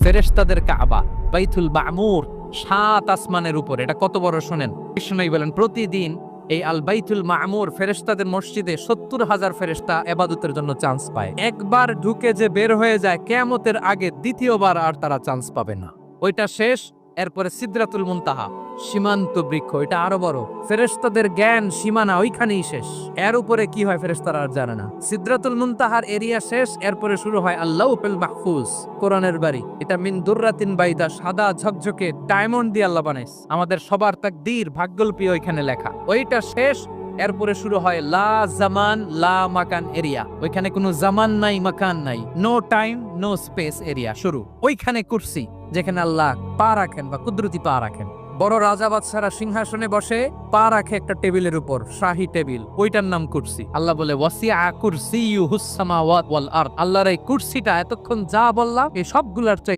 ফেরেশতাদের কাবা, বাইতুল মামুর, ৭ আসমানের উপর। এটা কত বড় শোনেন। কৃষ্ণই বলেন প্রতিদিন এই আল বাইতুল মামুর ফেরেশতাদের মসজিদে ৭০,০০০ ফেরেশতা ইবাদতের জন্য চান্স পায়। একবার ঢুকে যে বের হয়ে যায় কিয়ামতের আগে দ্বিতীয়বার আর তারা চান্স পাবে না। ওইটা শেষ। এরপরে সিদরাতুল মুনতাহা, সীমান্ত বৃক্ষ, এটা আরো বড়। ফেরেশতাদের জ্ঞান সীমানা ওইখানেই শেষ। এর উপরে কি হয় ফেরেশতারা আর জানে না। সিদরাতুল মুনতাহার এরিয়া শেষ, এরপরে শুরু হয় আল্লাহুল মাহফুজ, কোরআনের বাড়ি। এটা মিন দুররাতিন বাইদা, সাদা ঝকঝকে ডায়মন্ড দিয়ে আল্লাহ বানাইছে। আমাদের সবার তাকদীর ভাগ্যলিপি ওইখানে লেখা। ওইটা শেষ, এরপরে শুরু হয় লা জামান লা মাকান এরিয়া। ওইখানে কোনো জামান নাই, মাকান নাই, no time no space area শুরু। ওইখানে কুরসি, যেখানে আল্লাহ পা রাখেন বা কুদরতি পা রাখেন। বড় রাজা বাদশারা সিংহাসনে বসে পা রাখে একটা টেবিলের উপর, শাহী টেবিল, ওইটার নাম কুরসি। আল্লাহ বলে ওয়াসিআ কুরসিয়ুহুস সামাওয়াত ওয়াল আরদ। আল্লাহর এই কুরসিটা এতক্ষণ যা বললাম এই সবগুলার চাই